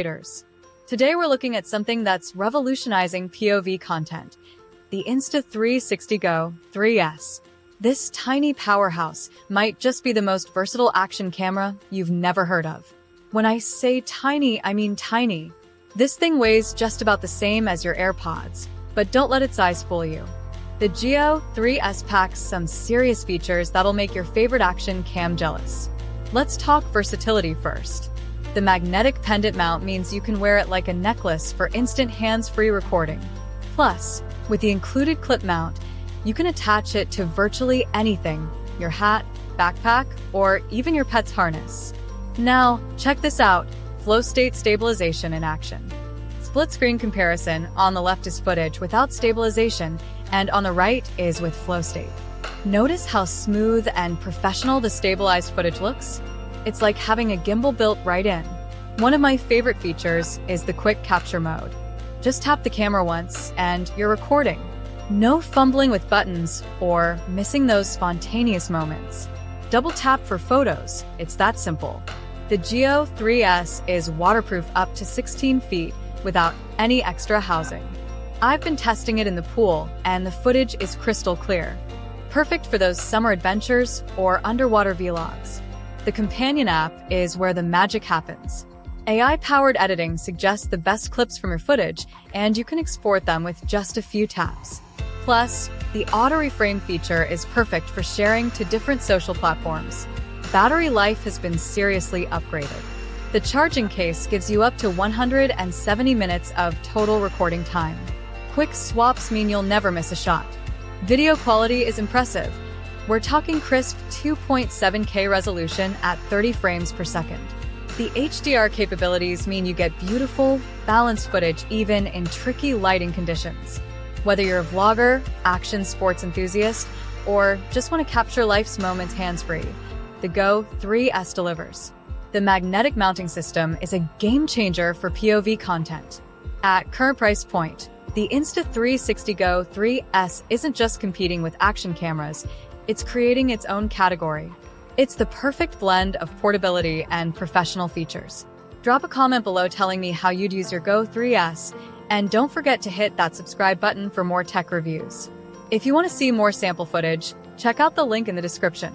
creators. Today we're looking at something that's revolutionizing POV content, the Insta360 GO 3S. This tiny powerhouse might just be the most versatile action camera you've never heard of. When I say tiny, I mean tiny. This thing weighs just about the same as your AirPods, but don't let its size fool you. The GO 3S packs some serious features that'll make your favorite action cam jealous. Let's talk versatility first. The magnetic pendant mount means you can wear it like a necklace for instant hands-free recording. Plus, with the included clip mount, you can attach it to virtually anything, your hat, backpack, or even your pet's harness. Now, check this out, flow state stabilization in action. Split screen comparison, on the left is footage without stabilization, and on the right is with flow state. Notice how smooth and professional the stabilized footage looks? It's like having a gimbal built right in. One of my favorite features is the quick capture mode. Just tap the camera once and you're recording. No fumbling with buttons or missing those spontaneous moments. Double tap for photos, it's that simple. The GO 3S is waterproof up to 16 feet without any extra housing. I've been testing it in the pool and the footage is crystal clear. Perfect for those summer adventures or underwater vlogs. The companion app is where the magic happens. AI-powered editing suggests the best clips from your footage, and you can export them with just a few taps. Plus, the auto-reframe feature is perfect for sharing to different social platforms. Battery life has been seriously upgraded. The charging case gives you up to 170 minutes of total recording time. Quick swaps mean you'll never miss a shot. Video quality is impressive. We're talking crisp 2.7K resolution at 30 frames per second. The HDR capabilities mean you get beautiful, balanced footage even in tricky lighting conditions. Whether you're a vlogger, action sports enthusiast, or just want to capture life's moments hands-free, the GO 3S delivers. The magnetic mounting system is a game-changer for POV content. At current price point, the Insta360 GO 3S isn't just competing with action cameras, it's creating its own category. It's the perfect blend of portability and professional features. Drop a comment below telling me how you'd use your GO 3S, and don't forget to hit that subscribe button for more tech reviews. If you want to see more sample footage, check out the link in the description.